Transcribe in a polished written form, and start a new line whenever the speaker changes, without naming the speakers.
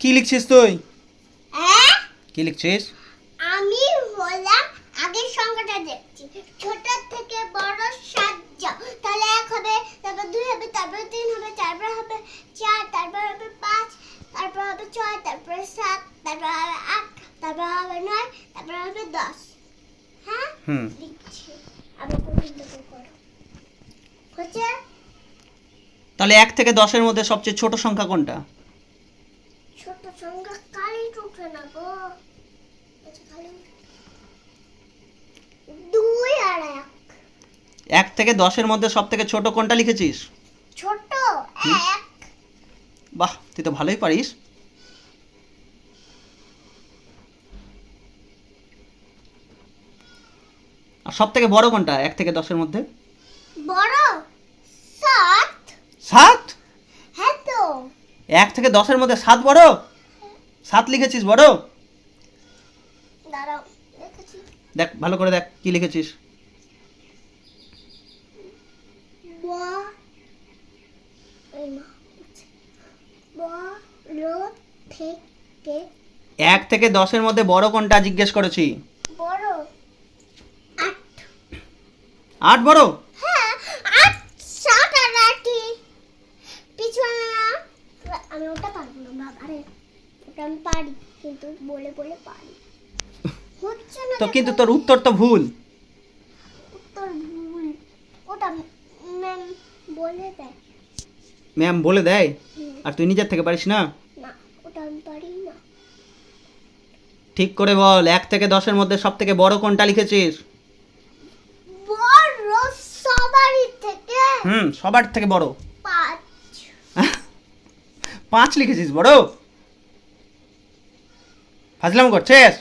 কি লিখছিস তুই?
হ্যাঁ,
কি লিখছিস?
আমি হলাম আগের সংখ্যাটা দেখছি, ছোট থেকে বড় 7 যাও, তাহলে 1 হবে, তারপর 2 হবে, তারপর 3 হবে, তারপর হবে 4, তারপর হবে 5, তারপর হবে 6, তারপর 7, তারপর হবে 8, তারপর হবে 9, তারপর হবে 10। হ্যাঁ,
হুম।
লিখছি। আবার পর্যন্ত করো। হচ্ছে
তাহলে 1 থেকে 10-এর মধ্যে সবচেয়ে ছোট সংখ্যা কোনটা?
ছোট সংখ্যা কালি উঠে না গো। আচ্ছা, কালি 2 আর 1।
1 থেকে 10-এর মধ্যে সবথেকে ছোট কোনটা লিখেছিস?
ছোট
হুম।
1।
বাহ, তুই তো ভালোই পারিস। আর সবথেকে বড় কোনটা 1 থেকে 10-এর মধ্যে?
বড় 7।
7?
হ্যাঁ তো।
1 থেকে 10-এর মধ্যে 7 বড়? 7 লিখেছিস বড়?
দাঁড়াও, দেখেছি।
দেখ ভালো করে দেখ কি লিখেছিস।
বড় থেকে
1 থেকে 10-এর মধ্যে বড় কোনটা জিজ্ঞেস করেছি।
বড় 8।
8 বড়?
হ্যাঁ, 8 7 আর 8 পিছনে না। আমি ওটা পারবো না বাবা রে, ওটা আমি পারি কিন্তু বলে বলে পারি, হচ্ছে না।
তো কিন্তু তোর উত্তর তো ভুল।
উত্তর ভুল, ওটা ম্যাম বলে দেয়।
ম্যাম বলে দেয়
হুম,
আর তুই নিজের থেকে পারিস না?
না, ওটা আমি পারি না।
ঠিক করে বল, 1 থেকে 10-এর মধ্যে সবথেকে বড় কোনটা লিখেছিস?
বড় সবারই থেকে
সবার থেকে বড়।
5।
5 লিখেছিস বড়? ফাজলাম করছিস?